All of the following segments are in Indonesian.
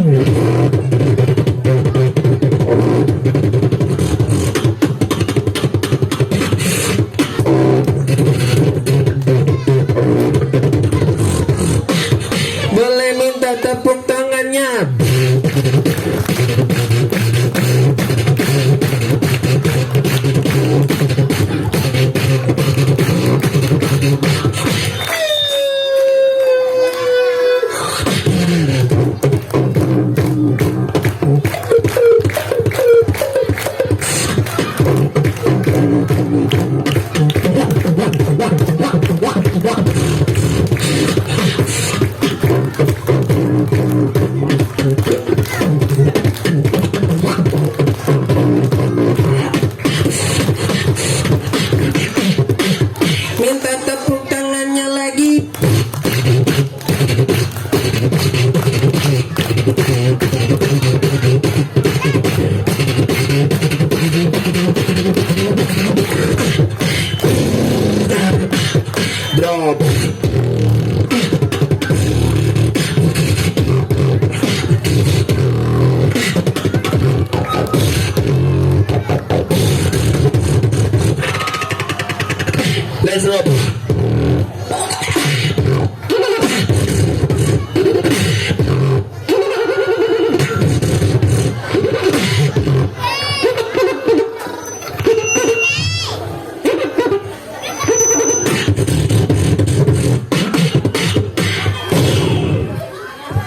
Boleh minta tepuk tangannya. Minta tepuk tangannya lagi. Drop. Let's drop.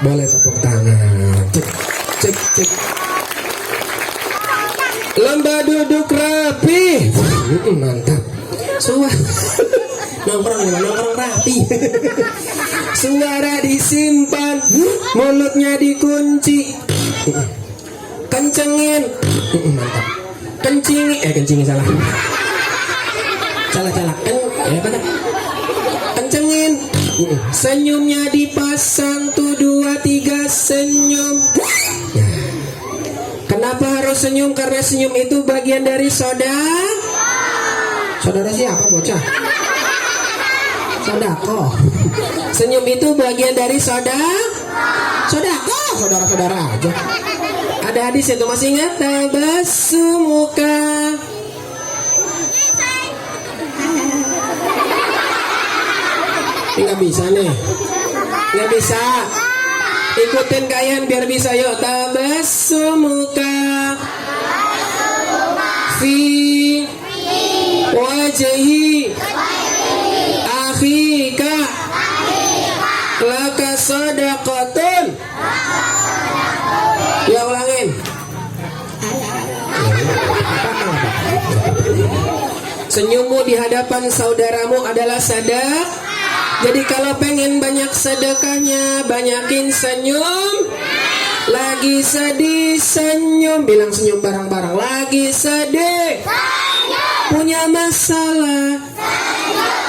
Boleh tepuk tangan. Cek, cek, cek. Lomba duduk rapi. Mantap. Nongkrong rapi. Suara disimpan, mulutnya dikunci. Kencengin. Mantap. Kencingin salah. Salah. Benar. Kencengin. Senyumnya dipasang tuh 2, 3 senyum. Kenapa harus senyum? Karena senyum itu bagian dari saudara. Saudara siapa bocah? Sodako. Senyum itu bagian dari sodako. Saudara-saudara aja. Ada hadis itu, masih ingat? Tabassumuka. Nggak bisa nih. Nggak bisa. Ikutin kalian biar bisa, yuk. Tabassumuka fi wajhi akhika laka sadaqatun. Ya, ulangin. Senyummu di hadapan saudaramu adalah sedekah. Jadi kalau pengen banyak sedekahnya, banyakin senyum. Lagi sedih senyum, bilang senyum bareng-bareng. Lagi sedih, punya masalah,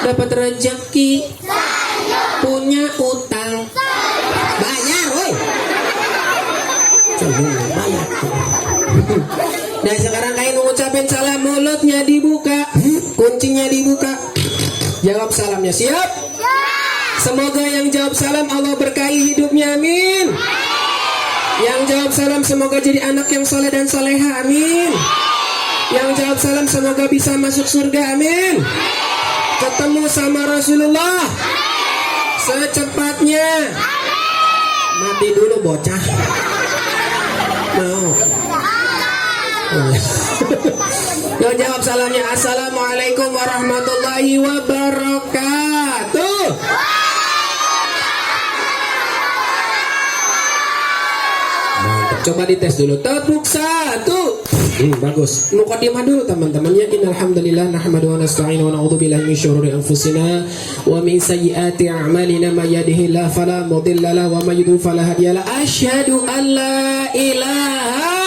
dapat rezeki, punya utang, bayar, woi. Banyak. Dan sekarang kalian mengucapin salam, mulutnya dibuka, kuncinya dibuka. Jawab salamnya, siap? Semoga yang jawab salam Allah berkahi hidupnya, amin. Yang jawab salam semoga jadi anak yang soleh dan soleha, amin. Yang jawab salam semoga bisa masuk surga, amin. Ketemu sama Rasulullah secepatnya. Mati dulu bocah. No. Yang jawab salamnya, assalamualaikum warahmatullahi wabarakatuh. Mantap. Coba dites dulu. Tepuk 1. Bagus. Muqaddimah dulu teman-temannya. Innalhamdulillah nahmadu wa nasta'inu wa na'udzu billahi min syururi anfusina wa min sayyiati a'malina may yahdihillahu fala mudilla lahu wa may yudlil fala hadiya lahu. Asyhadu an la ilaha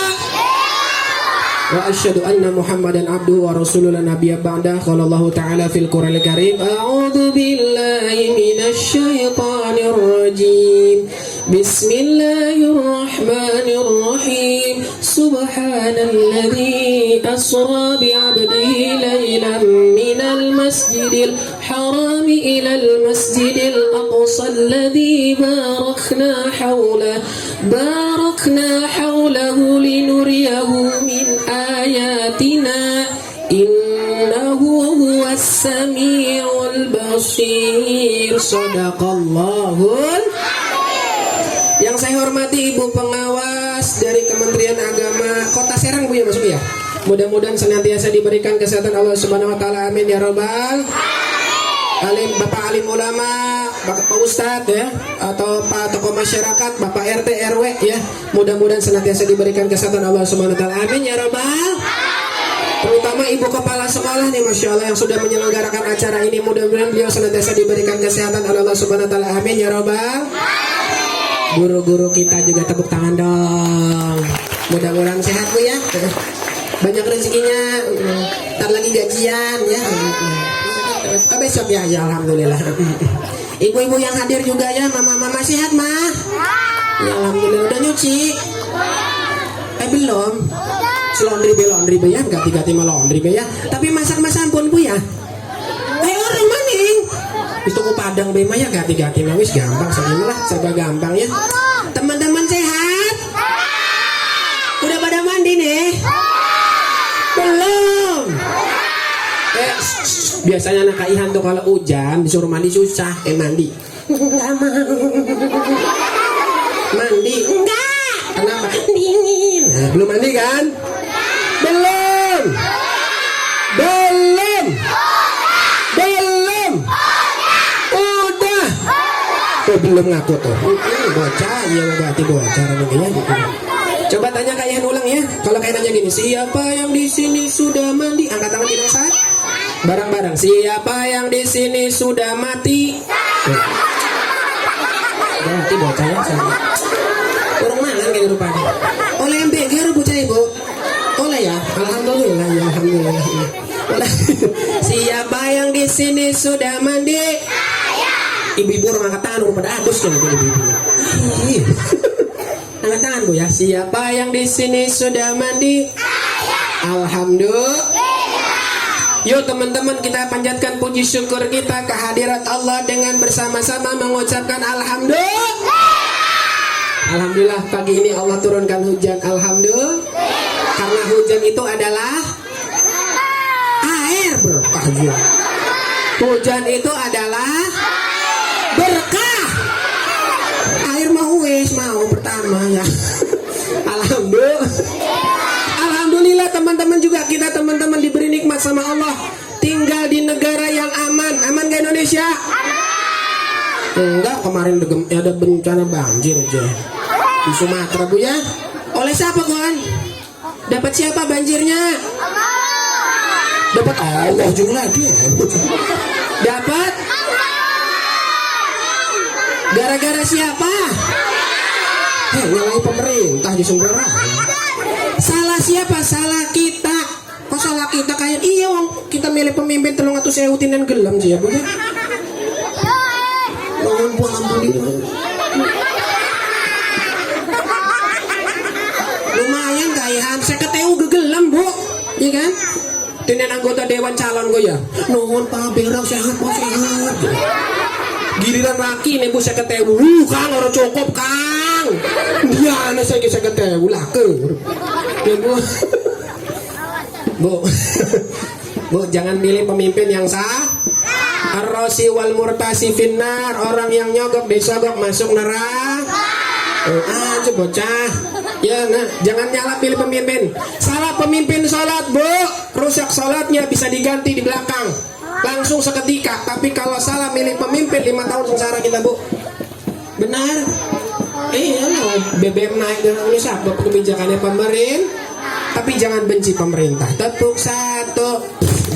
wa asyhadu anna Muhammadan abduhu wa rasuluhu la nabiyya ba'da. Qala Allah ta'ala fil Qur'anil Karim, a'udzu billahi minasy syaithanir rajim. Bismillahirrahmanirrahim. Subhanalladzi asra bi'abdihi laylan minal masjidil haram ilal masjidil aqsa alladzi barakna hawla barakna haulahu linuriyahu min ayatina innahu huwas samiul basir. Shadaqallahul. Yang saya hormati Ibu Pengawas dari Kementerian Agama Kota Serang, Bu, ya masuk ya. Mudah-mudahan senantiasa diberikan kesehatan Allah Subhanahu wa taala. Amin ya rabbal alim. Bapak alim ulama, Bapak Ustadz ya, atau Pak tokoh masyarakat, Bapak RT RW ya. Mudah-mudahan senantiasa diberikan kesehatan Allah Subhanahu wa taala. Amin ya rabbal. Terutama Ibu Kepala Sekolah nih, Masya Allah, yang sudah menyelenggarakan acara ini. Mudah-mudahan beliau senantiasa diberikan kesehatan oleh Allah Subhanahu wa taala. Amin ya rabbal. Guru-guru kita juga tepuk tangan dong. Mudah-mudahan sehat, Bu, ya. Banyak rezekinya. Ntar lagi gajian ya. Besok ya, ya alhamdulillah. Ibu-ibu yang hadir juga ya, mama-mama sehat, Ma? Ya alhamdulillah. Udah nyuci? Belum. Laundry be ya, ganti-ganti laundry be ya. Tapi masak-masak pun, Bu, ya. Orang maning. Itu ku padang be ya, ganti-ganti wis gampang saja lah, serba gampang ya. Teman-teman sehat? Udah pada mandi nih? Belum. Biasanya anak kaihan tuh kalau hujan disuruh mandi susah, mandi. Enggak mau. Mandi? Enggak. Kenapa? Dingin. Nah, belum mandi kan? Belum. Udah. Oh, belum ngaku tuh. Bocah, iya berarti bocah ya. Coba tanya kaihan ulang ya. Kalau kaihan nanya gini, siapa yang di sini sudah mandi? Angkat tangan tidak usah. Barang-barang. Siapa yang di sini sudah mati? Berarti bocah ya. Kurang mangan kayak rupanya. Oleh MBG bocah Ibu. Oleh ya. Alhamdulillah ya, alhamdulillah. Siapa yang di sini sudah mandi? Ibu-ibu orang angkat tangan pada adus kan ibu-ibu. Angkat tangan, Bu, ya. Siapa yang di sini sudah mandi? Alhamdulillah. Yuk teman-teman, kita panjatkan puji syukur kita kehadirat Allah dengan bersama-sama mengucapkan alhamdulillah. Alhamdulillah pagi ini Allah turunkan hujan. Alhamdulillah. Karena hujan itu adalah air berkah. Hujan itu adalah berkah. Air mau pertama ya. Alhamdulillah. Alhamdulillah teman-teman juga, kita teman-teman diberi nikmat sama Allah tinggal di negara yang aman. Aman ke Indonesia? Enggak, kemarin ada bencana banjir aja di Sumatera, Bu, ya. Oleh siapa, kawan? Dapat siapa banjirnya? Dapat Allah juga dia. Dapat gara-gara siapa? Nyalain pemerintah di Sumberah. Salah siapa? Salah kita. Kok salah kita kayak iya wong kita milih pemimpin 300.000 dan gelam sih ya, Bu, ya. Lumayan gaihan 50.000 gegelam, Bu, iya kan? Tinen anggota dewan calon gue ya. Nuhun Pak Berang sehat, Pak, sehat. Giliran laki nih Bu 50.000. Kang orang cukup, Kang. Dia anak saya 50.000 lah ke. Ya, Bu. Bu, jangan pilih pemimpin yang sah. Ar-rasi wal murtasi finnar, orang yang nyogok disogok masuk neraka. Aja bocah. Ya, nah, jangan nyala pilih pemimpin. Salah pemimpin sholat, Bu, rusak sholatnya, bisa diganti di belakang langsung seketika. Tapi kalau salah milih pemimpin 5 tahun sengsara kita, Bu. Benar? Iya, BBM naik dan ini sabab kebijakannya pemerintah. Tapi jangan benci pemerintah. Tepuk satu.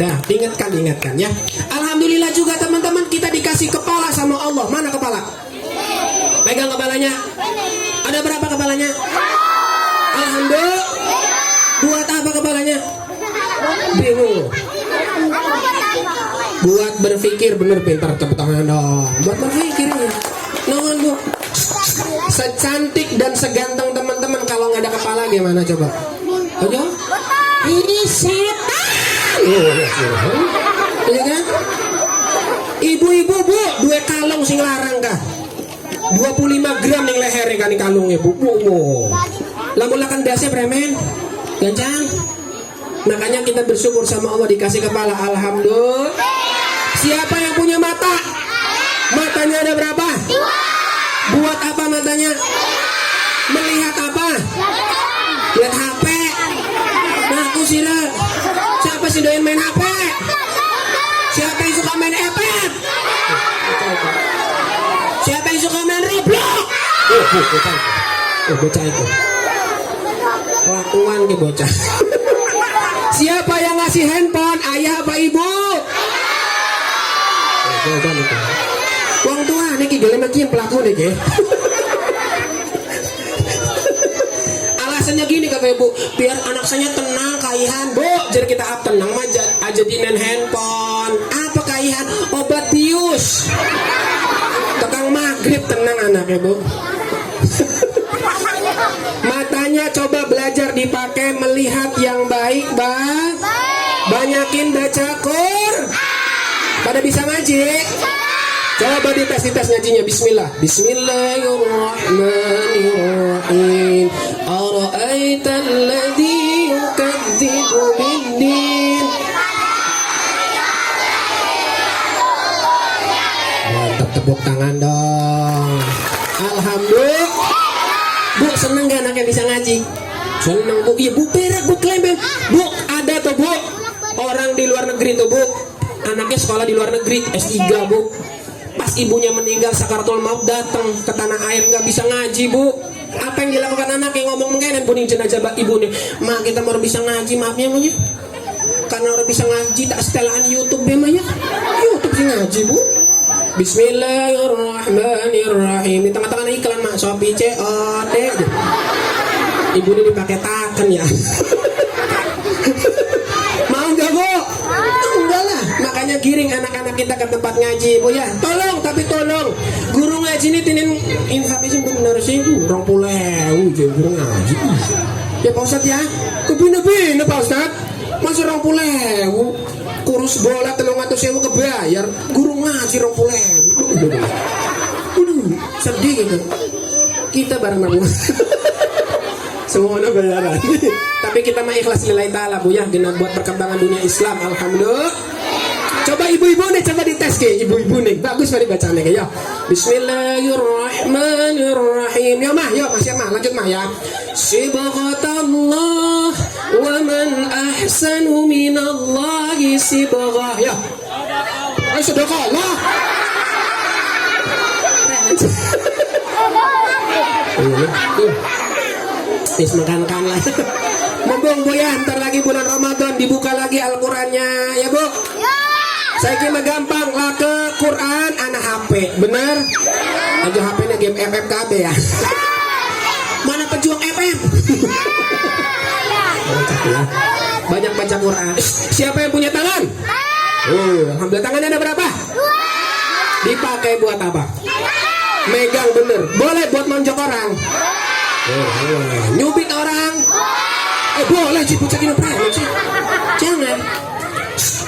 Dah, ingatkan ya. Alhamdulillah juga teman-teman, kita dikasih kepala sama Allah. Mana kepala? Pegang kepalanya. Ada berapa kepalanya? Alhamdulillah. Buat apa kepalanya? Bingung. Buat berpikir, bener pintar, tepuk tangan dong. Buat berpikir ya. Nuhun, Bu. Secantik dan seganteng teman-teman, kalau nggak ada kepala gimana coba? Ayo. Ini setan. Iya kan? Ibu-ibu, Bu, 2 kalung sing larang kah? 25 gram ning leher kan kalungnya bu. Wow. Lamun lakan dasnya premen. Gancang. Makanya kita bersyukur sama Allah dikasih kepala. Alhamdulillah. Siapa yang punya mata? Matanya ada berapa? 2. Buat apa matanya? Melihat apa? Lihat HP. Nah aku sira. Siapa sih doyan main HP? Siapa yang suka main iPad? Siapa yang suka main Roblox? Bocah itu. Kelakuan ke bocah. Siapa yang ngasih handphone? Ayah apa ibu? Jawaban itu. Wong tua nih gelem iki pelaku nih ke. Alasannya gini kata ibu, biar anak saya tenang kaihan bu. Jadi kita tenang aja dinen handphone. Apa kaihan? Obat bius. Tukang maghrib tenang anaknya bu. Matanya coba belajar dipakai melihat yang baik bang. Banyakin baca Qur. Pada bisa ngaji? Coba dites ngajinya. Bismillah. Bismillahirrahmanirrahim. Ara'aital ladzi yukadzibu biddin. Mantap, tepuk tangan dong. Alhamdulillah. Bu seneng gak anaknya bisa ngaji? Seneng bu. Iya bu perak bu kelempeng. Bu ada tuh bu orang di luar negeri tuh bu. Anaknya sekolah di luar negeri S3 bu. Pas ibunya meninggal sakaratul maut datang ke tanah air nggak bisa ngaji bu. Apa yang dilakukan anak yang ngomong mengenai puning jenazah ibu nih. Ma kita mau bisa ngaji maafnya mah karena orang bisa ngaji tak setelan YouTube deh mah ya. YouTube sih ngaji bu. Bismillahirrahmanirrahim. Di tengah-tengah iklan mak Shopee COD. Ibu ini dipakai taken ya. Mau nggak bu? Enggak lah. Makanya giring anak-anak kita ke tempat ngaji bu ya. Tolong tapi tolong. Guru ngaji ini tinin informasi benar sih bu. 20.000 jadi guru ngaji. Ya Pak Ustadz ya. Kebina-bina Pak Ustadz. Masih 20.000. Kurus bola 300.000 kebayar. Guru ngaji 20.000. Sedih gitu. Kita bareng nabu. Semuanya bayaran. Tapi kita mah ikhlas lillahi ta'ala bu ya. Guna buat perkembangan dunia Islam. Alhamdulillah. Coba ibu-ibu nih coba dites ke ibu-ibu nih. Bagus pada bacanya ya. Bismillahirrahmanirrahim. Ya mah, ya masih mah. Lanjut mah ya. Sibghatallah wa man ahsanu minallahi sibghah. Ya. Ayo sedekahlah. Tis makan lah. Mumpung bu ya, ntar lagi bulan Ramadan dibuka lagi Al-Qurannya ya bu. Saya kira gampang lah ke Quran anak HP, bener? Aja HP-nya game FFKB ya. Mana pejuang FF? Banyak baca Quran. Siapa yang punya tangan? Alhamdulillah tangannya ada berapa? 2. Dipakai buat apa? Megang bener. Boleh buat monjok orang. Nyubit orang. Boleh sih pucakin sih. Jangan.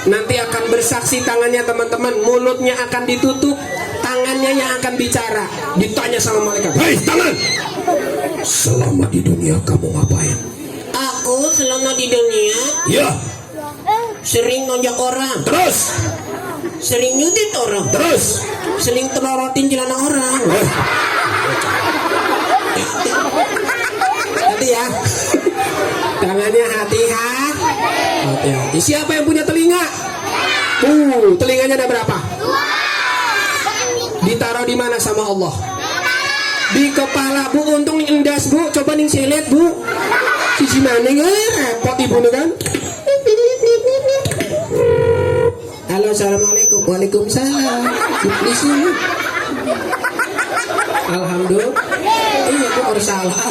Nanti akan bersaksi tangannya teman-teman. Mulutnya akan ditutup, tangannya yang akan bicara. Ditanya sama malaikat, hei tangan, selama di dunia kamu ngapain? Aku selama di dunia ya sering nonjak orang. Terus sering nyudit orang. Terus sering terorotin celana orang. Hati ya. Tangannya hati-hati. Siapa yang punya telinga? Telinganya ada berapa? 2. Ditaruh di mana sama Allah? Di kepala bu. Untung endas bu. Coba ning silet bu. Sisi maning repot ibu nih kan. Halo assalamualaikum. Waalaikumsalam. Di sini. Alhamdulillah. Iya bu harus salah.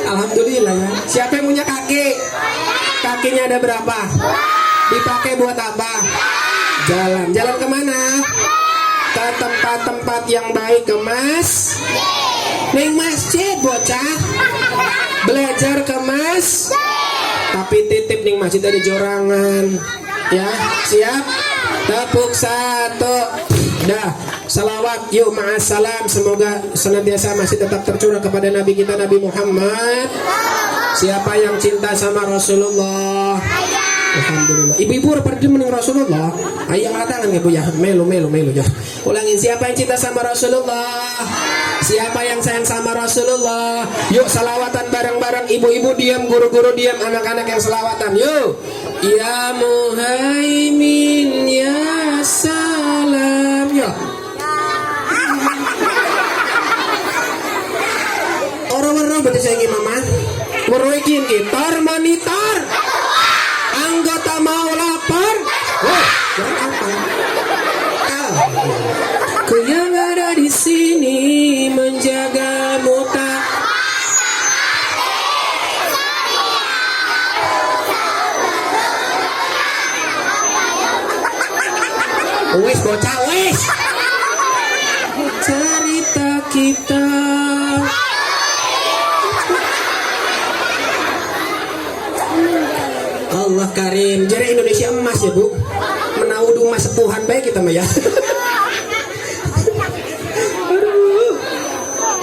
Alhamdulillah ya. Siapa yang punya kaki? Kakinya ada berapa? Dipakai buat apa? Jalan. Jalan kemana? Ke tempat-tempat yang baik. Ke masjid bocah. Belajar ke tapi titip nih masjid dari jorangan. Ya siap? Tepuk 1. Dah, salawat yuk ma'assalam. Semoga senantiasa masih tetap tercurah kepada Nabi kita Nabi Muhammad. Siapa yang cinta sama Rasulullah? Alhamdulillah. Ibu-ibu pada demen Rasulullah. Ayo angkat tangan ya Bu ya. Melu ya. Ulangin, siapa yang cinta sama Rasulullah? Siapa yang sayang sama Rasulullah? Yuk salawatan bareng-bareng. Ibu-ibu diam, guru-guru diam, anak-anak yang salawatan. Yuk. Ya Muhaimin ya salam. Yuk. Orang-orang berarti saya ingin mama. Meruikin gitar monitor. Anggota mau lapar. Wah, apa? Ku yang ada di sini menjaga muta. Wes bocah wes. Cerita kita. Allah Karim, jadi Indonesia emas ya Bu. Menaudu emas sepuhan baik kita mah ya. Aduh.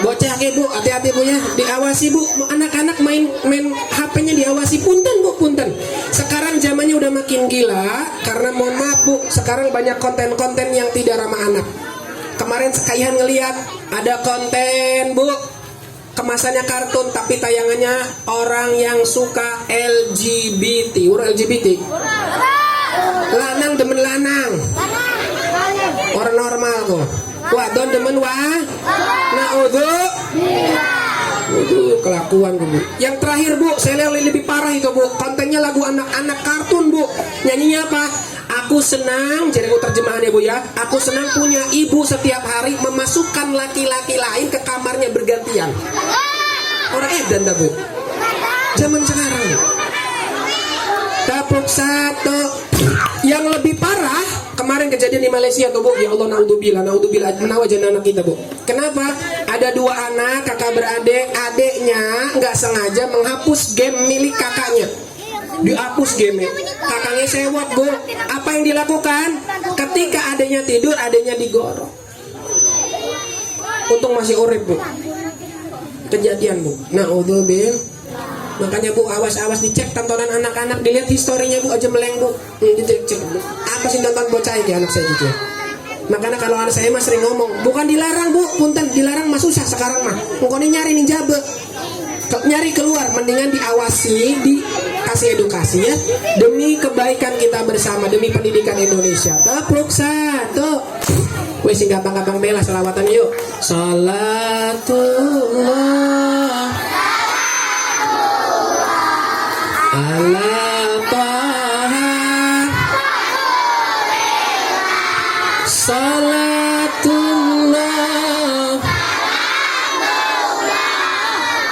Bocah ke Bu, hati-hati Bu ya, diawasi Bu. Anak-anak main HP-nya diawasi, punten Bu, punten. Sekarang zamannya udah makin gila karena mohon maaf Bu, sekarang banyak konten-konten yang tidak ramah anak. Kemarin sekalian ngelihat ada konten Bu, kemasannya kartun tapi tayangannya orang yang suka LGBT. Orang LGBT lanang demen lanang, orang normal kok. Wah don demen wah. Nah kelakuan Bu. Yang terakhir Bu, saya lihat lebih parah itu Bu. Kontennya lagu anak-anak kartun Bu. Nyanyinya apa? Aku senang, jadi aku terjemahannya Bu ya. Aku senang punya ibu setiap hari memasukkan laki-laki lain ke kamarnya bergantian. Orang edan dah Bu. Zaman sekarang. Tapuk satu. Yang lebih parah kemarin kejadian di Malaysia tuh Bu. Ya Allah, naudzubillah menawajana anak kita Bu. Kenapa? Ada dua anak kakak beradik, adiknya nggak sengaja menghapus game milik kakaknya. Dihapus game kakaknya sewot Bu. Apa yang dilakukan? Ketika adiknya tidur, adiknya digorok. Untung masih urip Bu. Kejadian Bu. Naudzubillah. Makanya Bu, awas-awas dicek tontonan anak-anak, dilihat historinya Bu, aja meleng Bu. Dicek Bu. Apa sih nonton bocah ini anak saya gitu. Makanya kalau anak saya mah sering ngomong, bukan dilarang Bu, punten dilarang mah susah sekarang mah. Pokoknya nyari nih jabe. Nyari keluar, mendingan diawasi, dikasih edukasi ya, demi kebaikan kita bersama, demi pendidikan Indonesia. Tapluk satu. Wes sing gampang-gampang bela selawatan yuk. Salatullah ala taha. Salatullah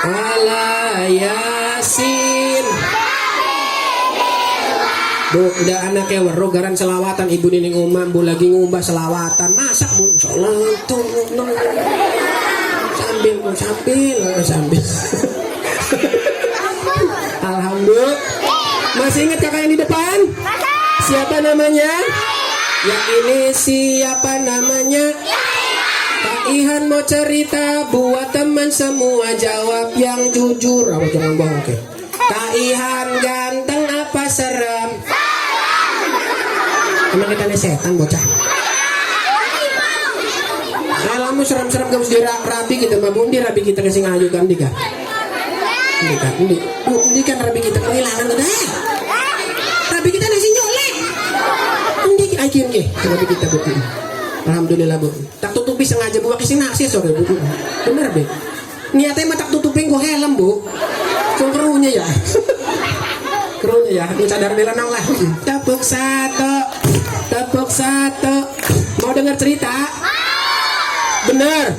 ala yasin. Bu, udah anaknya weruh garan selawatan, ibu nini ngumam, Bu lagi ngumbah selawatan, masak Bu, salatullah sambil. Alhamdulillah. Masih ingat kakak yang di depan? Siapa namanya? Yang ini siapa namanya? Kak Ihan mau cerita buat teman semua, jawab yang jujur. Apa jangan bohong, oke? Kak Ihan ganteng apa serem? Emang kita nih setan bocah. Alamu serem-serem gak mesti rapi kita, Mbak Bu. Di rapi kita kasih ngajukan di kak. Ini kan rapi kita kehilangan udah. Rapi kita nasi nyolek. Ini aja nih rapi kita Bu. Alhamdulillah Bu. Tak tutupi sengaja Bu, kasih nasi sore Bu. Bener be. Niatnya mah tak tutupin gua helm Bu. Cuma keruhnya ya. Keruhnya ya. Lu sadar melanang lah. Tepuk satu. Mau dengar cerita? Bener.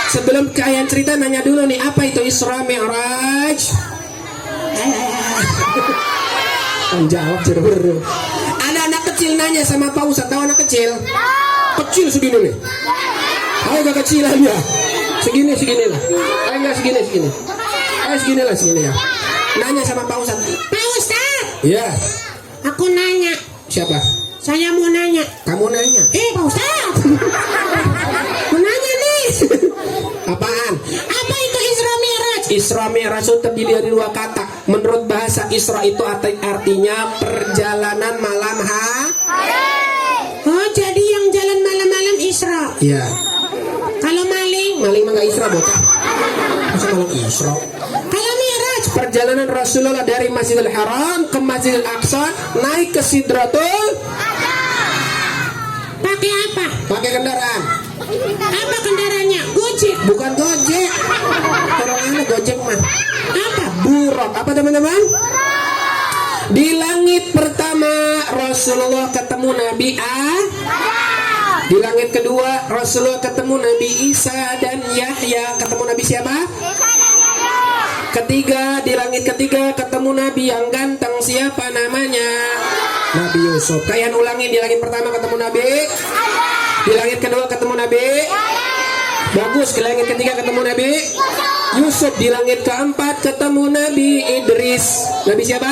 Sebelum kalian cerita nanya dulu nih, apa itu Isra Mi'raj? Jawab ceru. Ada anak kecil nanya sama Pak Ustadz, tahu anak kecil? Kecil segini nih. Ayo gak kecilan ya? Segini lah. Ayo gak segini. Ayo segini ya. Nanya sama Pak Ustadz. Pak Ustadz. Iya. Aku nanya. Siapa? Saya mau nanya. Kamu nanya. Pak Ustaz. Mau nanya nih. Apaan? Apa itu Isra Mi'raj? Isra Mi'raj itu terdiri dari dua kata. Menurut bahasa Isra itu artinya perjalanan malam Oh, jadi yang jalan malam-malam Isra. Iya. Kalau maling Maling mah nggak Isra bocah. Masa malam Isra? kalau Mi'raj Perjalanan Rasulullah dari Masjidil Haram ke Masjidil Aqsa naik ke Sidratul. pakai apa? Pakai kendaraan. Apa kendaraannya? Gojek. Bukan Gojek. Orang mana Gojek mah? Apa? Buruk. Apa teman-teman? Di langit pertama Rasulullah ketemu Nabi Di langit kedua Rasulullah ketemu Nabi Isa dan Yahya. Ketemu Nabi siapa? Ketiga, di langit ketiga ketemu Nabi yang ganteng. Siapa namanya? Nabi Yusuf. Kalian ulangin, di langit pertama ketemu Nabi, di langit kedua ketemu Nabi. Bagus. Di langit ketiga ketemu Nabi Yusuf. Di langit keempat ketemu Nabi Idris. Nabi siapa?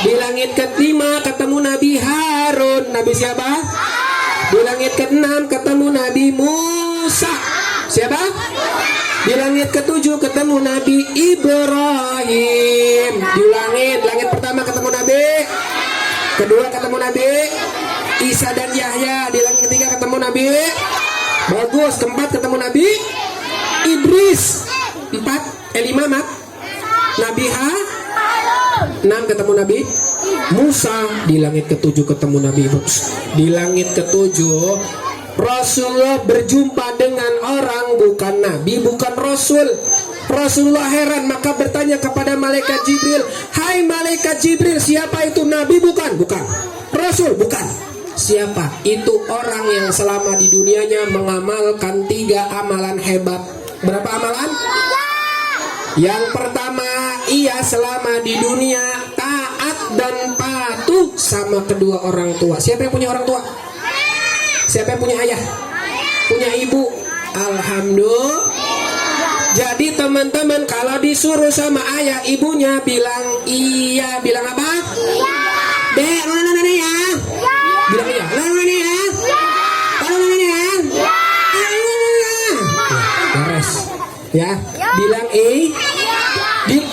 Di langit kelima ketemu Nabi Harun. Nabi siapa? Di langit keenam ketemu Nabi Musa. Siapa? Di langit ketujuh ketemu Nabi Ibrahim. Diulangin, langit pertama ketemu Nabi, kedua ketemu Nabi Isa dan Yahya. Di langit ketiga ketemu Nabi. Bagus. Keempat ketemu Nabi Idris. Lima mat Nabi enam ketemu Nabi Musa. Di langit ketujuh ketemu Nabi Musa. Di langit ketujuh Rasulullah berjumpa dengan orang bukan nabi, bukan rasul. Rasulullah heran, maka bertanya kepada malaikat Jibril, "Hai malaikat Jibril, siapa itu nabi?" Bukan. Rasul, bukan. Siapa? Itu orang yang selama di dunianya mengamalkan 3 amalan hebat. Berapa amalan? Yang pertama, ia selama di dunia taat dan patuh sama kedua orang tua. Siapa yang punya orang tua? Siapa yang punya ayah? Punya ibu? Alhamdulillah. Jadi teman-teman, kalau disuruh sama ayah ibunya bilang iya. Bilang apa? Iya. Dek, mana ya? Bilang iya. Mana ya? Mana ya? Beres. Ya, bilang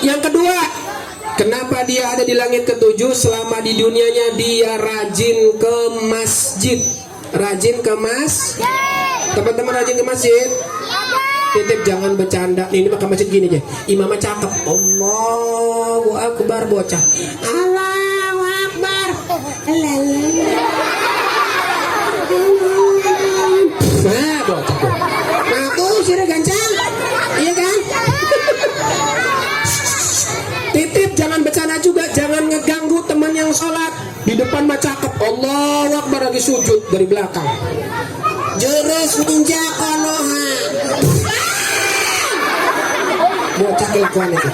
Yang kedua, kenapa dia ada di langit ketujuh? Selama di dunianya dia rajin ke masjid. Rajin ke teman-teman rajin ke masjid. Titip jangan bercanda. Ini mah ke masjid gini aja. Imamnya cakep. Allahu Akbar bocah. Allahu Akbar. Nah bocah. Nah tuh sirah gancang. Iya kan? Titip jangan bercanda juga. Jangan ngeganggu teman yang sholat. Di depan mah cakep. Allahu Akbar lagi sujud dari belakang. Jurus ninja Konoha. Bocah kelakuan itu.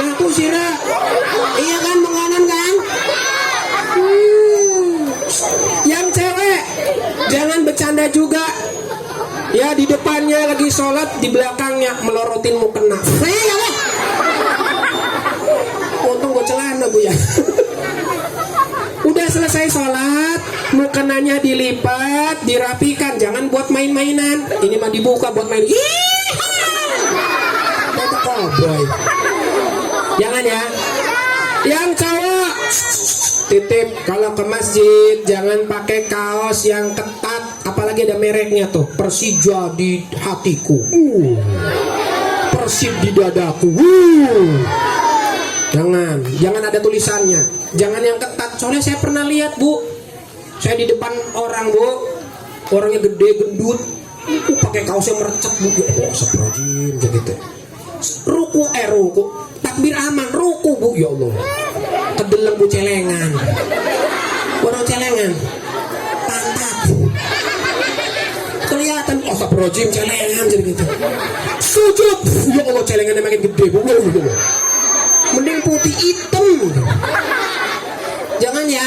Aku sirah. Iya kan menganan kan? Yang cewek jangan bercanda juga. Ya di depannya lagi sholat, di belakangnya melorotin mukena. Untung gue celana bu ya. Udah selesai sholat, mukenanya dilipat, dirapikan, jangan buat main-mainan. Ini mah dibuka buat main. Kata cowboy. Jangan ya. Yang cowok titip kalau ke masjid jangan pakai kaos yang ketat, apalagi ada mereknya tuh. Persija di hatiku. Persib di dadaku. Jangan ada tulisannya. Jangan yang ketat. Soalnya saya pernah lihat bu, saya di depan orang bu, orangnya gede gendut, pakai kaos yang merecet bu. Ya astagfirullahaladzim gitu. Ruku, takbir aman, ruku bu, ya Allah. Kedeleng bu celengan, warna celengan, pantat, kelihatan. Astagfirullahaladzim celengan jadi gitu. Sujud, ya Allah celengannya makin gede bu. Mending putih hitam. Jangan ya.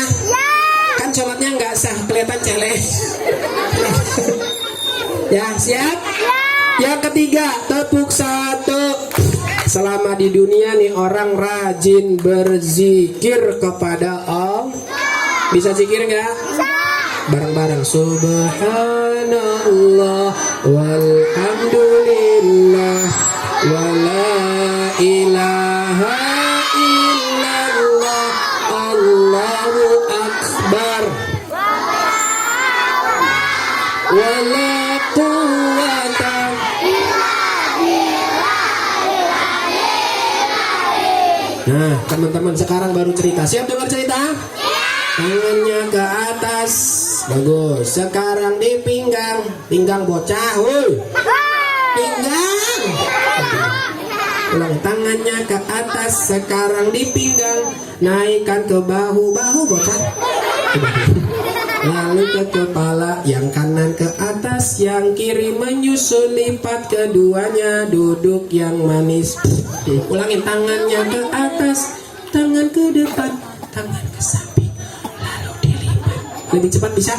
Kan sholatnya nggak sah, kelihatan celeng. Ya siap. Yang ketiga, tepuk 1. Selama di dunia nih orang rajin berzikir kepada Allah. Bisa zikir nggak? Bisa. Bareng-bareng. Subhanallah walhamdulillah wala ilaha illallah Allahu akbar wala quwwata. Nah, teman-teman sekarang baru cerita. Siap dengar cerita? Tangannya ke atas. Bagus. Sekarang di pinggang. Pinggang bocah. Woi. Pinggang. Ulang, tangannya ke atas. Sekarang di pinggang. Naikkan ke bahu. Bahu bocah. Lalu ke kepala. Yang kanan ke atas. Yang kiri menyusul. Lipat keduanya. Duduk yang manis. Ulangin, tangannya ke atas. Tangan ke depan. Tangan ke samping. Lalu dilipat. Lebih cepat bisa?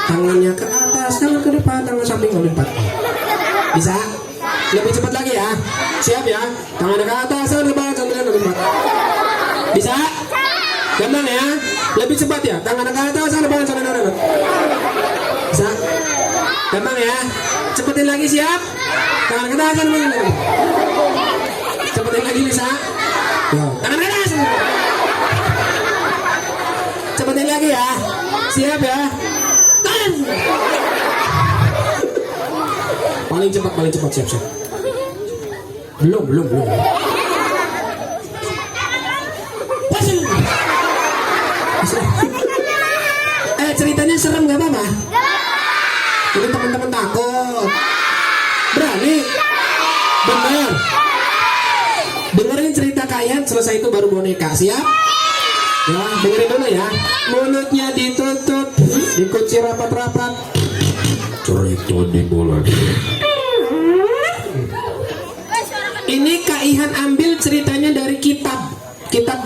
Tangannya ke atas. Tangan ke depan. Tangan samping. Lalu lipat. Bisa? Lebih cepat lagi ya. Siap ya. Tangan ke atas. Tangan ke depan. Tangan ke depan. Bisa? Gampang ya. Lebih cepat ya. Tangan ke atas. Tangan ke depan. Tangan ke depan. Bisa? Gampang ya. Cepetin lagi, siap. Tangan ke atas. Tangan ke depan. Cepetin lagi, bisa. Tangan ke atas. Cepetin lagi ya. Siap ya. Paling cepat, siap. Belum. Ceritanya serem gak apa-apa? Ini teman-teman takut. Berani? Bener. Dengerin cerita kalian, selesai itu baru boneka. Siap? Ya, dengerin dulu ya. Mulutnya ditutup, dikunci rapat-rapat. Cerita dimulai. Ini Kak Ihan ambil ceritanya dari kitab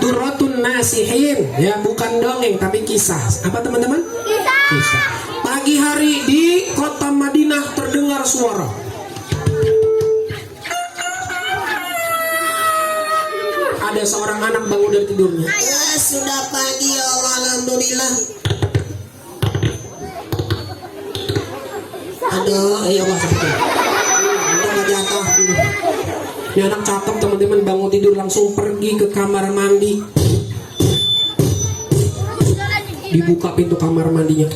Durratun Nasihin. Ya, bukan dongeng tapi kisah. Apa teman-teman? Kisah. Pagi hari di kota Madinah terdengar suara. Ada seorang anak bangun dari tidurnya. Ya sudah pagi ya Allah, alhamdulillah. Aduh, ayo Allah seperti. Udah jatuh. Ini anak cakep teman-teman, bangun tidur langsung pergi ke kamar mandi. Dibuka pintu kamar mandinya.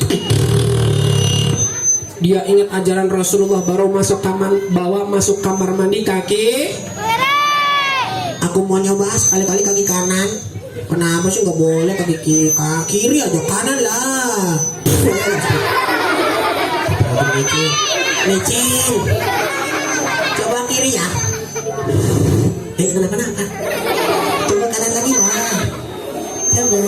Dia ingat ajaran Rasulullah, baru masuk kamar mandi kaki. Aku mau nyoba sekali-kali kaki kanan. Kenapa sih nggak boleh kaki kiri aja, kanan lah. Licin. Coba kiri ya. Kenapa? Coba kanan lagi lah. Coba.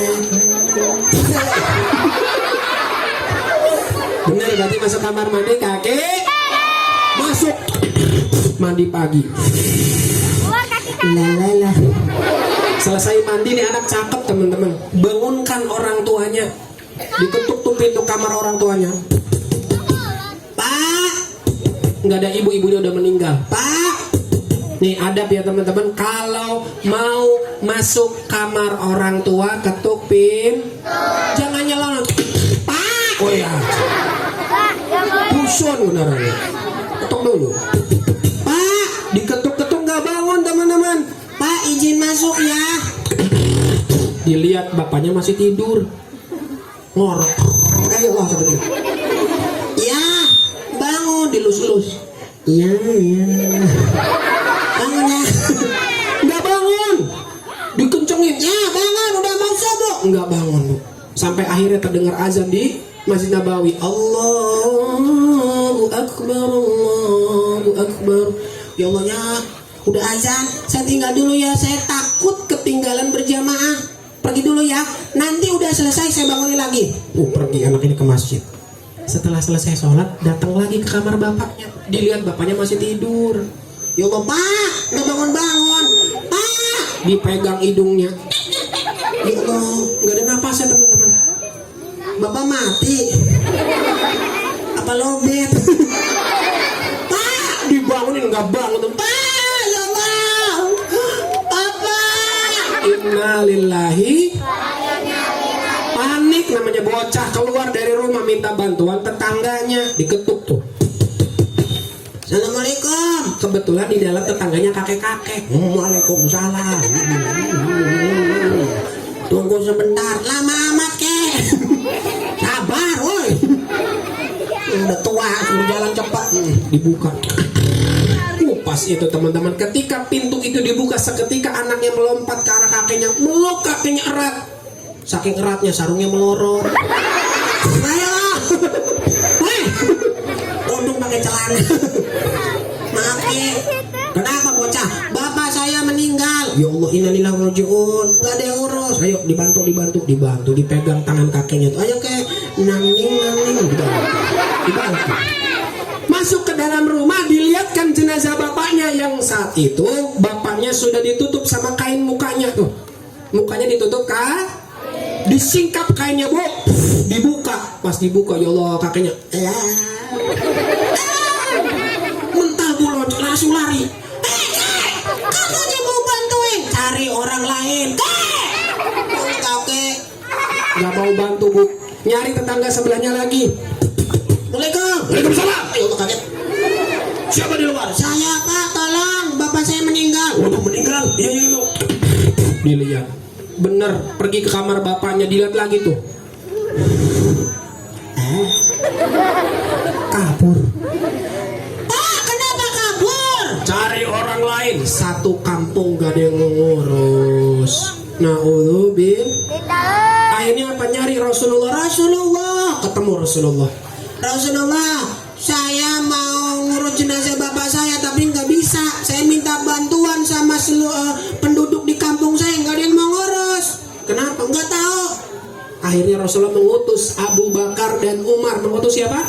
Benar, berarti masuk kamar mandi kaki. Masuk mandi pagi. Lala. Selesai mandi nih anak cakep teman-teman. Bangunkan orang tuanya. Diketuk tuh pintu kamar orang tuanya. Pak, nggak ada, ibu-ibunya udah meninggal. Pak. Nih adab ya teman-teman, kalau mau masuk kamar orang tua ketuk jangan nyelonong. Pak. Oh ya. Buson beneran. Ketuk dulu. Pak, diketuk-ketuk nggak bangun teman-teman. Pak, izin masuk ya. Dilihat bapaknya masih tidur. Ngorok. Ayo Allah seperti. Ya, bangun. Dilus-lus. Iya. Bangun ya. Nggak bangun. Dikencengin. Ya, bangun. Udah mau subuh. Nggak bangun Bu. Sampai akhirnya terdengar azan di Masjid Nabawi. Allahu Akbar, Allahu Akbar. Ya Allah ya, udah azan. Saya tinggal dulu ya. Saya takut ketinggalan berjamaah. Pergi dulu ya. Nanti udah selesai saya bangunin lagi. Pergi anak ini ke masjid. Setelah selesai sholat, datang lagi ke kamar bapaknya. Dilihat bapaknya masih tidur. Ya Allah, Pak, nggak bangun-bangun. Pak, Dipegang hidungnya. ya Allah, Nggak ada napasnya teman-teman. Bapak mati. Apa lobet? Pak, Dibangunin nggak bangun. Pak, ya Allah. Papa. Innalillahi. Panik panik, namanya bocah keluar dari rumah minta bantuan tetangganya, diketuk tuh. Assalamualaikum. Kebetulan di dalam tetangganya kakek-kakek. Waalaikumsalam. Tunggu sebentar, lama amat kek. Sabar, woi. Udah tua, suruh jalan cepat. Dibuka. Pas itu teman-teman, ketika pintu itu dibuka, seketika anaknya melompat ke arah kakeknya, meluk kakeknya erat. Saking eratnya sarungnya melorot. Ayo, woi. Untung pakai celana. Maaf kek. Kenapa bocah? Bapak saya meninggal. Ya Allah, innalillahi wa inna ilaihi raji'un. Gak ada yang urus. Ayo dibantu, dipegang tangan kakeknya tuh. Ayo kek, nanging, dibantu. Masuk ke dalam rumah, dilihatkan jenazah bapaknya yang saat itu bapaknya sudah ditutup sama kain mukanya tuh. Mukanya ditutup kah? Disingkap kainnya, Bu. Dibuka. Pas dibuka, ya Allah, kakeknya. Mental bulon, langsung lari. Kamu yang mau bantuin? Cari orang lain. Kau kek. Gak mau bantu, Bu. Nyari tetangga sebelahnya lagi. Assalamualaikum. Waalaikumsalam. Ayo kaget. Siapa di luar? Saya Pak, tolong. Bapak saya meninggal. Waduh, meninggal. Iya. Dilihat. Bener, pergi ke kamar bapaknya, dilihat lagi tuh. Kabur. Pak, kenapa kabur? Cari orang lain. Satu kampung gak ada yang ngurus. Akhirnya apa? Nyari Rasulullah. Ketemu Rasulullah. Rasulullah, saya mau ngurus jenazah bapak saya tapi nggak bisa. Saya minta bantuan sama seluruh penduduk di kampung saya, nggak ada yang mau ngurus. Kenapa? Nggak tahu. Akhirnya Rasulullah mengutus Abu Bakar dan Umar. Mengutus siapa?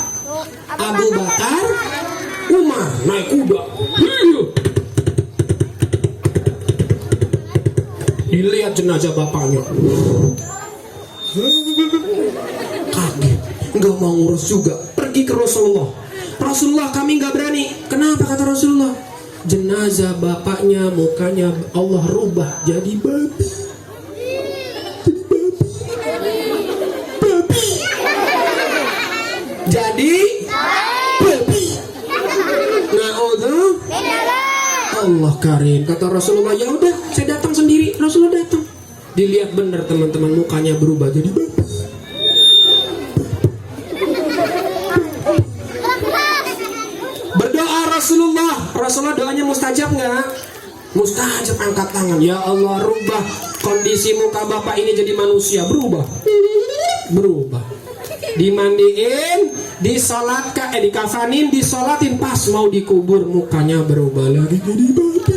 Abu Bakar, Umar naik kuda. Dilihat jenazah bapaknya. Kaget, nggak mau ngurus juga. Pergi ke Rasulullah. Rasulullah, kami nggak berani. Kenapa? Kata Rasulullah, jenazah bapaknya mukanya Allah rubah jadi babi. Jadi babi. Na'udzu Allah karim. Kata Rasulullah, ya udah, saya datang sendiri. Rasulullah datang. Dilihat benar teman-teman, mukanya berubah jadi babi. Berdoa Rasulullah doanya mustajab nggak? Mustajab, angkat tangan. Ya Allah, rubah kondisi muka bapak ini jadi manusia. Berubah. Dimandiin, dikafanin, disolatin, pas mau dikubur mukanya berubah lagi jadi babi.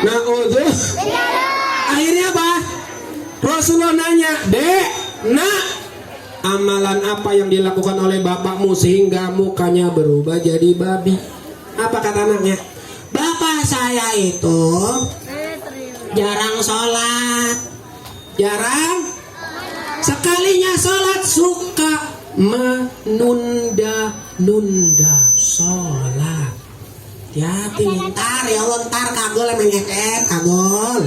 Nah, akhirnya apa? Rasulullah nanya, Dek, Nak, amalan apa yang dilakukan oleh bapakmu sehingga mukanya berubah jadi babi? Apa kata anaknya? Bapak saya itu jarang sholat. Sekalinya sholat suka menunda sholat. Hati-hati, ntar ya Allah, ntar kagol main FF, kagol.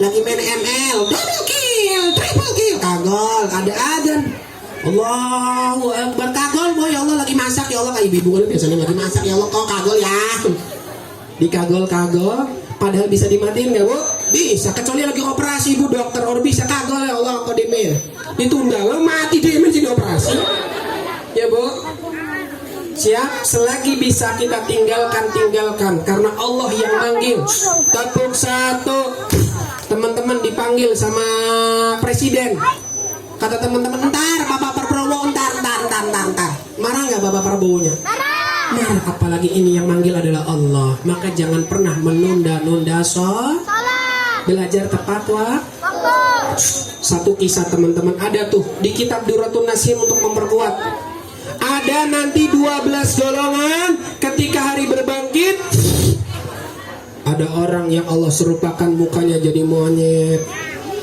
Lagi main ML, double kill, triple kill, kagol, ada adan. Allahu Akbar, kagol boy, ya Allah lagi masak, ya Allah, kayak ibu biasanya lagi masak, ya Allah kok kagol ya. Dikagol, padahal bisa dimatiin nggak, Bu? Bisa, kecuali lagi operasi Bu dokter, or bisa kagol ya Allah kok dimain. Ditunda, lo mati dia di operasi. Ya, Bu. Siap, selagi bisa kita tinggalkan, karena Allah yang manggil. Tepuk satu. Teman-teman dipanggil sama presiden. Kata teman-teman, Ntar Bapak Prabowo, ntar. marah nggak Bapak Prabowo-nya? Marah, apalagi ini yang manggil adalah Allah. Maka jangan pernah menunda-nunda sholat. Belajar tepat waktu. Satu kisah teman-teman, ada tuh di kitab Duratun Nasim untuk memperkuat. Ada nanti 12 golongan ketika hari berbangkit. Ada orang yang Allah serupakan mukanya jadi monyet.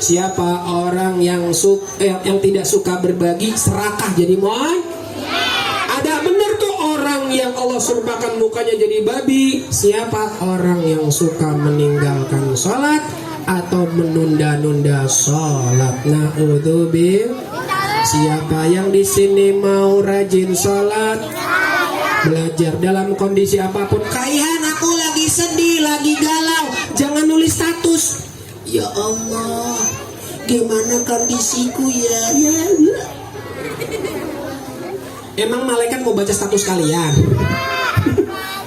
Siapa orang yang tidak suka berbagi, serakah jadi monyet. Ada bener tuh orang orang yang Allah serupakan mukanya jadi babi? Siapa orang yang suka meninggalkan sholat atau menunda-nunda sholat? Na'udzubillah. Siapa yang di sini mau rajin sholat, belajar dalam kondisi apapun? Kaihan, aku lagi sedih, lagi galau. Jangan nulis status. Ya Allah, gimana kondisiku ya? Emang malaikat mau baca status kalian?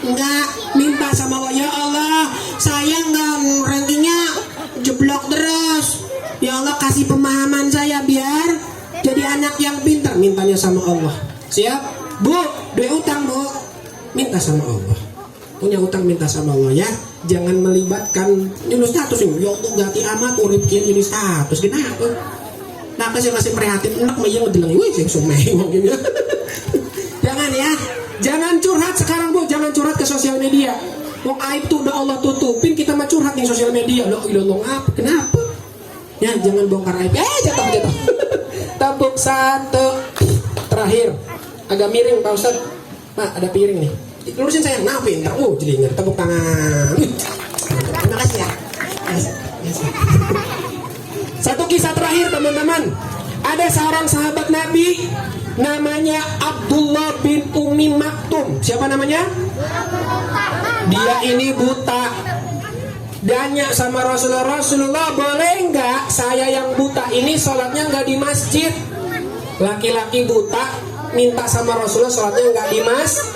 Enggak, minta sama Allah, ya Allah, saya nggak rankingnya jeblok terus. Ya Allah, kasih pemahaman saya biar jadi anak yang pintar. Mintanya sama Allah. Siap? Bu, duit utang bu, minta sama Allah. Punya utang minta sama Allah ya. Jangan melibatkan nyuruh status ini. Ya Allah, ganti amat urip kieu jadi status. Kenapa? Nah, saya masih prihatin. Enak mah yang udah wih, saya sumeh mungkin ya. Jangan ya, jangan curhat sekarang bu, jangan curhat ke sosial media. Mau aib tuh udah Allah tutupin, kita mah curhat di sosial media. Loh, apa? Kenapa? Ya, jangan bongkar aib. Jatuh. Tepuk satu. Terakhir, agak miring Pak Ustadz. Pak, ada piring nih. Lurusin saya, nah pintar. Jadi ingat, tepuk tangan. Terima kasih ya. Satu kisah terakhir teman-teman. Ada seorang sahabat Nabi namanya Abdullah bin Ummi Maktum. Siapa namanya? Dia ini buta. Danya sama Rasulullah, boleh nggak saya yang buta ini sholatnya nggak di masjid? Laki-laki buta minta sama Rasulullah sholatnya nggak di masjid.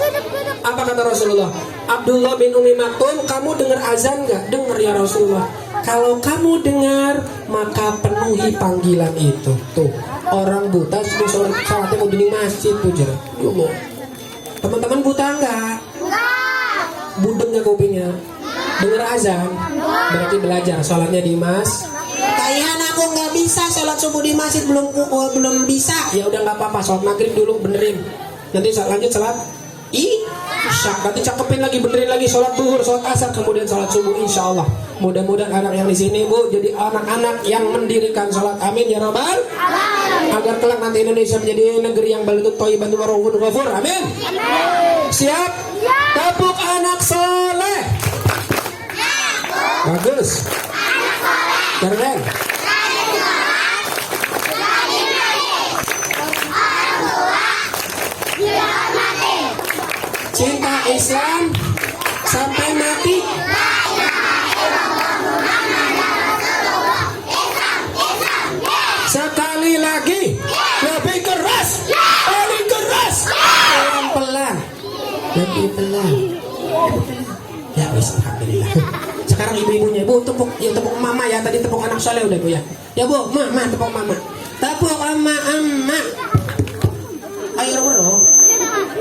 Apa kata Rasulullah? Abdullah bin Ummi Maktum, kamu dengar azan nggak? Dengar ya Rasulullah. Kalau kamu dengar, maka penuhi panggilan itu. Tuh, orang buta suruh sholatnya mau di masjid tuh jera. Teman-teman buta nggak? Budeng nggak kupingnya? Dengar azan, berarti belajar sholatnya di masjid. Kayaknya aku nggak bisa sholat subuh di masjid, belum bisa. Ya udah nggak apa-apa, sholat maghrib dulu benerin. Nanti lanjut sholat isya, nanti cakepin lagi, benerin lagi sholat duhur, sholat asar, kemudian sholat subuh, insya Allah. Mudah-mudahan anak yang di sini bu jadi anak-anak yang mendirikan sholat. Amin ya rabbal. Agar kelak nanti Indonesia menjadi negeri yang balidut thayyiban warahmatullahi ghafur. Amin. Siap? Tepuk anak soleh. Bagus. Keren. Cinta Islam sampai mati. Sekali lagi, lebih keras, paling keras, pelan-pelan, lebih pelan. Ya wis, alhamdulillah. Sekarang ibu-ibunya, bu tepuk, yang tepuk mama ya, tadi tepuk anak soleh udah bu ya. Ya bu, mama tepuk mama, tepuk mama. Ayo bro,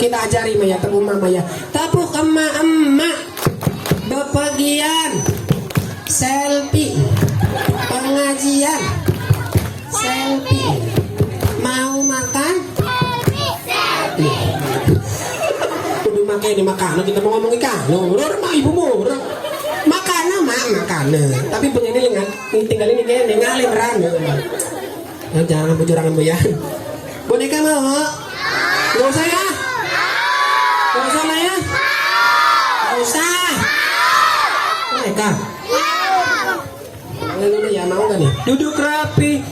kita ajari ya, tepuk mama ya, tepuk emak. Bepergian, selfie, pengajian, selfie, mau makan, udah makan ini makan, kita mau ngomong ikan, rumah ibumu, makanan makanan, tapi begini kan, tinggal ini kayak ngalih beran, jangan bujurangan bu ya, boneka mau, nggak usah ya, nggak usah lah ya, nggak usah, boneka. Udah ya, mau gak nih? Duduk rapi.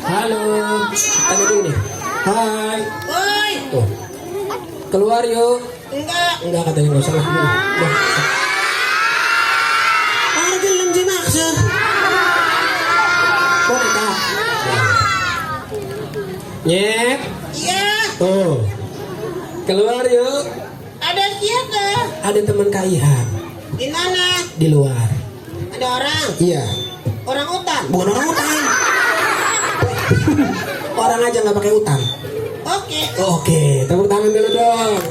Halo. Kita duduk nih. Hai. Oi. Tuh. Keluar yuk. Enggak katanya nggak usah lah. Ada film sih maksud. Boneka. Nyet. Iya. Tuh. Keluar yuk. Ada siapa? Ada teman Kak Ihan. Di mana? Di luar. Ada orang? Iya. Orang hutan? Bukan orang hutan. Orang aja nggak pakai hutan. Oke, tepuk tangan dulu dong.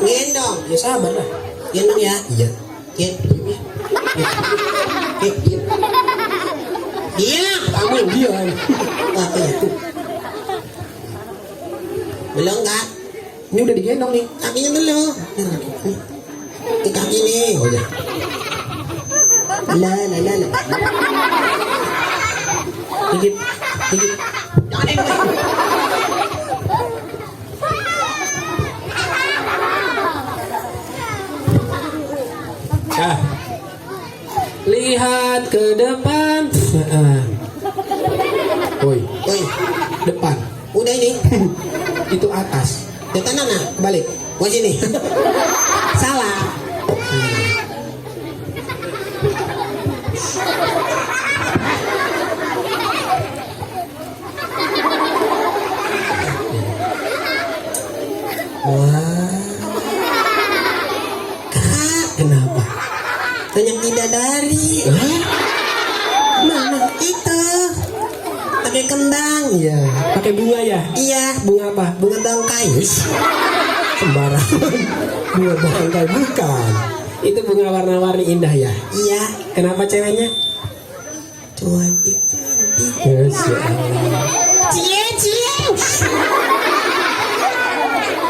Gendong. Ya sabar lah. Gendong ya? Iya. Diam. Kamu yang diam. Apa ya? Belum kan? Ini udah digendong nih. Kakinya dulu. Di kaki nih. Oh ya. La la la la. Gigit. Jangan ini. Ah. Lihat ke depan. Woi, Woi, depan. udah ini. Itu atas. Di kanan nah, balik. Gua sini. Salah. Wah. Kak, Kenapa? banyak bidadari. Hah? Mana itu? Pakai kembang. Iya. Pakai bunga ya? Iya, Bunga apa? bunga bangkai. Sembarangan. Bunga bangkai bukan. Itu bunga warna-warni indah ya. Iya, Kenapa ceweknya? cantik. Masya Allah. Cie, cie.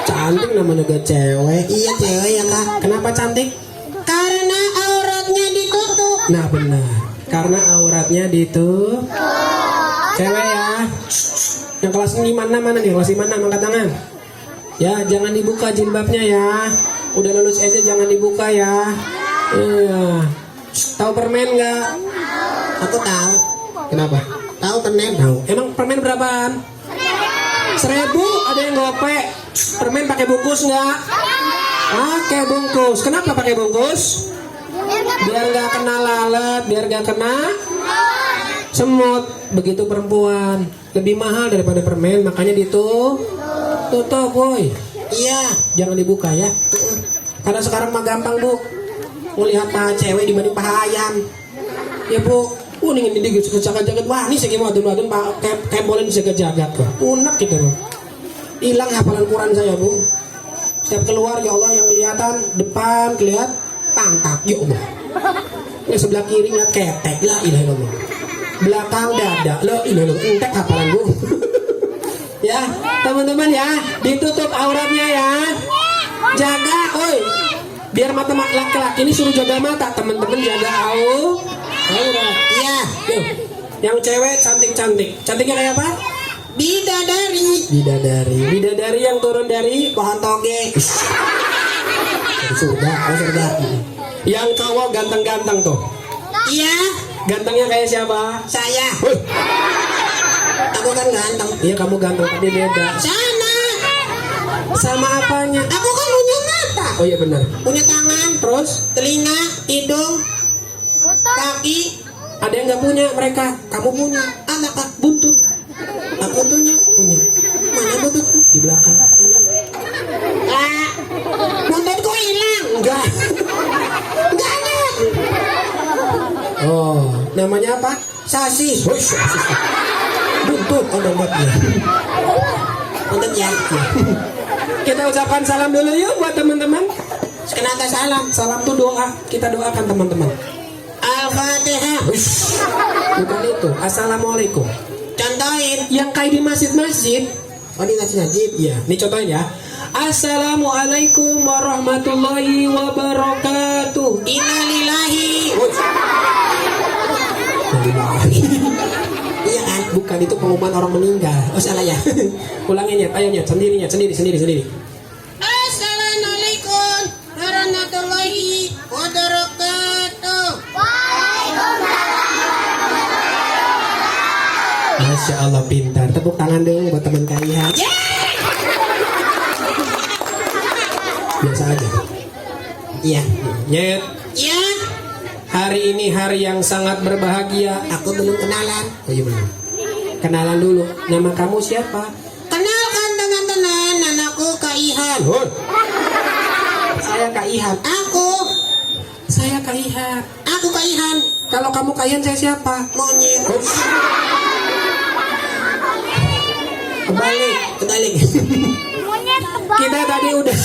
Cantik namanya juga cewek. Iya, cewek ya, Kak. Kenapa cantik? Karena auratnya ditutup. Nah benar. Karena auratnya ditutup. Cewek ya. Yang kelas 5 mana nih? Kelas 5 angkat tangan. Ya, jangan dibuka jilbabnya ya. Udah lulus aja jangan dibuka ya. Iya. Tahu permen nggak? Aku tahu. Kenapa? Tahu permen? Tahu. Emang permen berapaan? 1.000. Ada yang gope. Permen pakai bungkus nggak? Pakai bungkus. Kenapa pakai bungkus? Biar nggak kena lalat, biar nggak kena semut. Begitu perempuan lebih mahal daripada permen, makanya tutup, boy. Iya. Jangan dibuka ya. Karena sekarang mah gampang bu, melihat paha cewek dibanding paha ayam. Ya bu, nih ini jagat-jagat. Wah ini segi mau adun kayak boleh dijagat-jagat kok. Unek gitu bu. Hilang hafalan Quran saya bu. Setiap keluar ya Allah yang kelihatan depan kelihatan pantat ya Allah. Yang sebelah kiri ngeliat ketek lah ilahi Allah. Belakang dada lo ini lo entek hafalan bu. Ya teman-teman ya, ditutup auratnya ya. Jaga, oi. Biar mata laki-laki ini suruh jaga mata, teman-teman jaga aurat. Iya. Yuk. Yang cewek cantik-cantik. Cantiknya kayak apa? Bidadari. Bidadari yang turun dari Pohon toge. dari surga. Yang cowok ganteng-ganteng tuh. Iya. Gantengnya kayak siapa? Saya. Woi. Aku kan ganteng. Iya kamu ganteng tapi beda. Sama. Sama apanya? Aku kan punya mata. Oh iya benar. Punya tangan. Terus Telinga. Hidung. Kaki. ada yang nggak punya mereka. Kamu punya. Ada kak. Buntut. Aku punya. Punya. Mana buntutku? Di belakang. Kak. Buntutku hilang. Enggak. Enggak ada. Oh, namanya apa? Sasis. Woi, buntut. Oh, dompetnya. Buntut ya. Kita ucapkan salam dulu yuk buat teman-teman. Kenapa salam? Salam tuh doa. Kita doakan teman-teman. Al-Fatihah. Bukan itu. Assalamualaikum. Contohin. Yang kayak di masjid-masjid. Oh di nasi najib. Iya, ini contohin ya. Assalamualaikum warahmatullahi wabarakatuh. Innalillahi. Iya kan? Bukan itu pengumuman orang meninggal. Oh salah ya. Ulangin ya, ayo nyet, sendiri. Assalamualaikum warahmatullahi wabarakatuh. Masya Allah pintar. Tepuk tangan dong buat teman kalian. Biasa aja. Iya. Nyet. Iya. Hari ini hari yang sangat berbahagia. Aku belum kenalan. Oh iya benar. Kenalan dulu. Nama kamu siapa? Kenalkan teman-teman, namaku Kak Ihan. Saya Kak Ihan. Saya Kak Ihan. Aku Kak Ihan. Kalau kamu Kak Ihan, saya siapa? Monyet. Kebalik. Kita tadi udah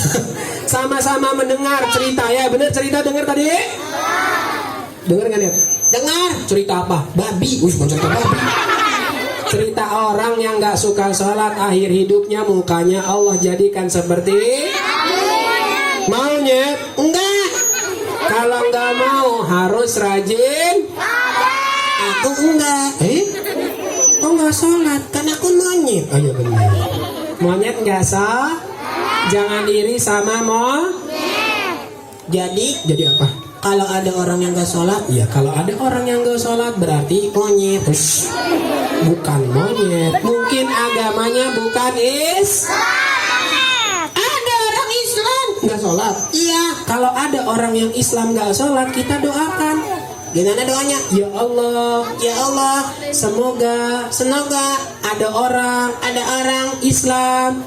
sama-sama mendengar cerita ya. Bener cerita dengar tadi? Dengar nggak Net? Dengar. Cerita apa? Babi. Bukan cerita babi. Cerita orang yang gak suka sholat, akhir hidupnya mukanya Allah jadikan seperti maunya. Enggak. Kalau nggak mau harus rajin. Aku enggak. Oh nggak sholat? Kan aku monyet. Oh iya benar. Monyet nggak sholat. Jangan iri sama Jadi apa? kalau ada orang yang gak sholat, Ya kalau ada orang yang nggak sholat berarti monyet. bukan monyet. Mungkin agamanya bukan Ada orang Islam nggak sholat. Iya. Kalau ada orang yang Islam nggak sholat, kita doakan. Gimana doanya? Ya Allah, Ya Allah, semoga semoga ada orang Islam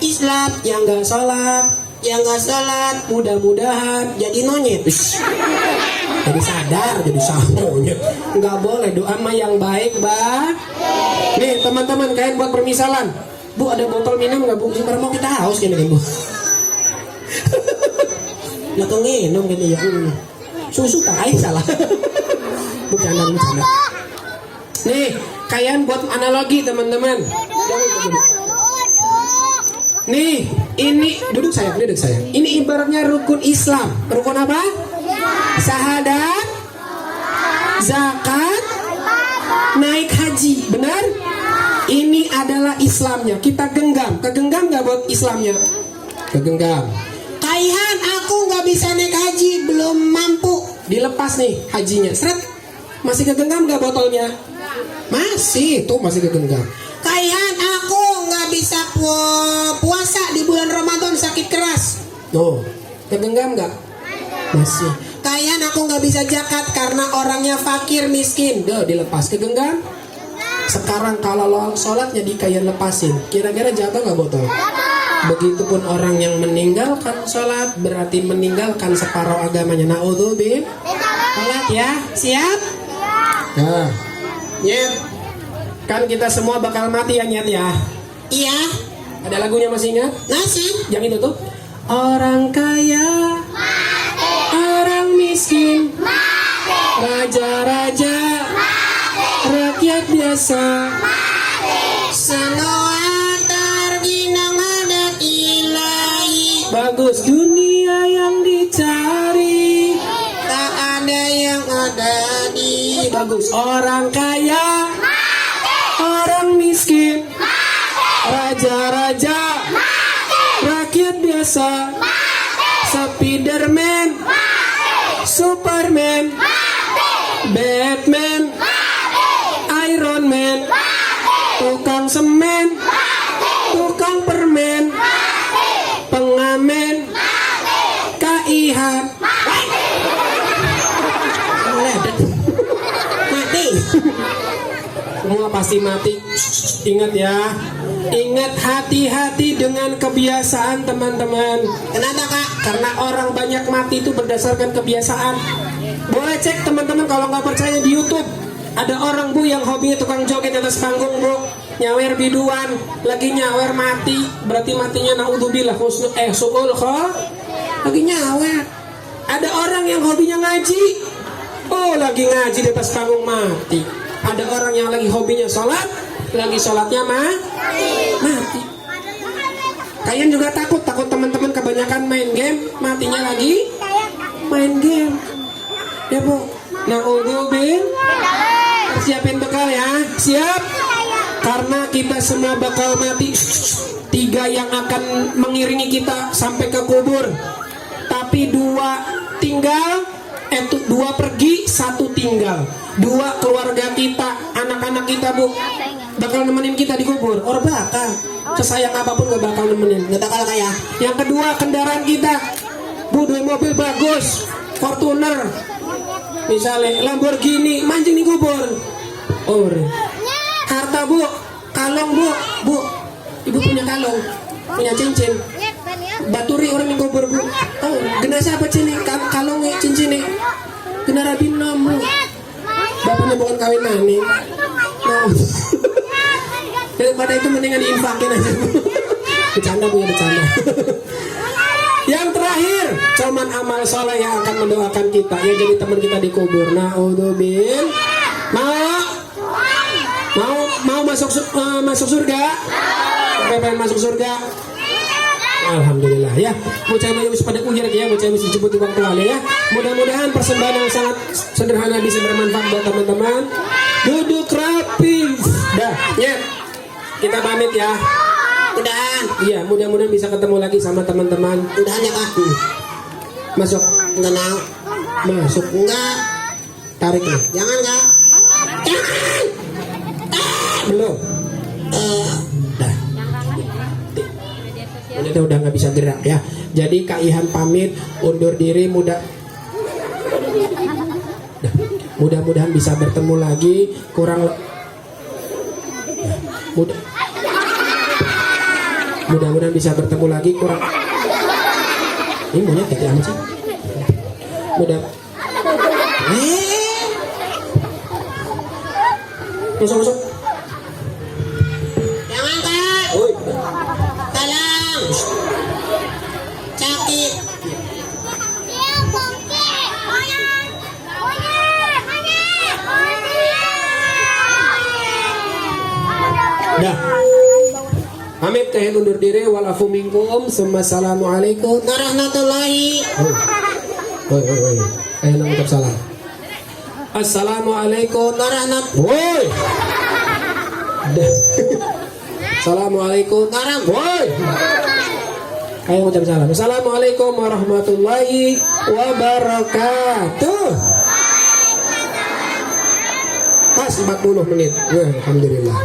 yang nggak sholat, yang gak sholat mudah-mudahan jadi monyet. jadi sadar, jadi monyet. Nggak boleh doa mah yang baik, Bah. Nih teman-teman, kalian buat permisalan. Bu, ada botol minum nggak Bu? Ini mau kita haus gini Bu. Nah kau nginum gini ya. Susu tai salah. Bercanda. Nih, kalian buat analogi teman-teman. Nih, ini duduk sayang. Ini ibaratnya rukun Islam. Rukun apa? Syahadat, zakat, naik haji. Benar? Ini adalah Islamnya. Kita genggam. Kegenggam nggak buat Islamnya? Kegenggam. Kaihan aku gak bisa naik haji, belum mampu. Dilepas nih hajinya. Seret. Masih kegenggam nggak botolnya? Masih. Tuh masih kegenggam. Kaihan aku gak bisa puasa di bulan Ramadan, sakit keras. Tuh. Kegenggam nggak? Masih. Kaihan aku gak bisa zakat karena orangnya fakir miskin. Duh, dilepas. Kegenggam. Sekarang kalau lo sholatnya kalian lepasin, kira-kira jatuh nggak botol? Begitupun orang yang meninggalkan sholat berarti meninggalkan separuh agamanya. Naudzubillah. Sholat ya, siap? Nah, Nyet. Kan kita semua bakal mati ya Nyet ya. Iya. Ada lagunya masih ingat? Nasi. Yang itu tuh. Orang kaya, orang miskin, raja-raja, rakyat biasa. Semua terginang ada ilahi. Bagus, dunia yang dicari. Tak ada yang ada di. Bagus, orang kaya, orang miskin, raja-raja, rakyat biasa. Spiderman, Superman, Batman, Iron Man, tukang semen, tukang permen, pengamen, KIH. Mati. Semua pasti mati. Ingat ya. Ingat, hati-hati dengan kebiasaan teman-teman. Kenapa kak? Karena orang banyak mati itu berdasarkan kebiasaan. Boleh cek teman-teman kalau nggak percaya di YouTube. Ada orang Bu yang hobinya tukang joget di atas panggung Bu, nyawer biduan, lagi nyawer mati, berarti matinya naudzubillah suul kho, lagi nyawer. Ada orang yang hobinya ngaji, oh lagi ngaji di atas panggung mati. Ada orang yang lagi hobinya sholat, lagi sholatnya mati. Kalian juga takut teman-teman kebanyakan main game, matinya lagi main game. Ya Bu, naudzubillah. Siapin bekal ya, siap? Karena kita semua bakal mati. 3 yang akan mengiringi kita sampai ke kubur. Tapi 2 tinggal, 2 pergi, 1 tinggal. 2 keluarga kita, anak-anak kita Bu, bakal nemenin kita di kubur. Or bakal, sesayang apapun gak bakal nemenin. Gak bakal kayak. Yang kedua kendaraan kita, Bu, 2 mobil bagus, Fortuner, misalnya Lamborghini, mancing di kubur. Oh, harta Bu, kalung Bu, ibu punya kalung, punya cincin, baturi orang di kubur Bu. Oh, gena siapa sini? Kalungnya, cincinnya, gena Rabi Nom Bu. Bapaknya bukan kawin nani. No. Daripada itu mendingan diinfakin aja Bu. Bercanda Bu, ya bercanda. Yang terakhir, cuman amal soleh yang akan mendoakan kita, ya jadi teman kita di kubur. Naudzubillah. Mau? mau masuk surga? Siapa pengen masuk surga? Alhamdulillah ya. Bocah bayi pada ujar ya, bocah mesti dijemput di waktu wali ya. Mudah-mudahan persembahan yang sangat sederhana bisa bermanfaat buat teman-teman. Duduk rapi. Dah, ya. Kita pamit ya. Udahan. Iya, mudah-mudahan bisa ketemu lagi sama teman-teman. Udahan ya kak. Masuk. Enggak mau. Masuk. Enggak. Tarik nih. Jangan kak. Jangan. Belum. Dah. Ini udah nggak bisa gerak ya. Jadi Kak Ihan pamit, undur diri. Mudah-mudahan bisa bertemu lagi. Mudah-mudahan bisa bertemu lagi. Ini maunya kayak apa sih? Masuk. Jangan kak. Oi. Tolong. Sakit. Dah. Hamid Kahin undur diri. Walafu minkum. Assalamualaikum Warahmatullahi. Oi. Ayo ucap salam. Assalamualaikum warahmatullahi. Woi. Assalamualaikum woi. Ayo ucap salam. Assalamualaikum warahmatullahi wabarakatuh. Pas 40 menit. Alhamdulillah.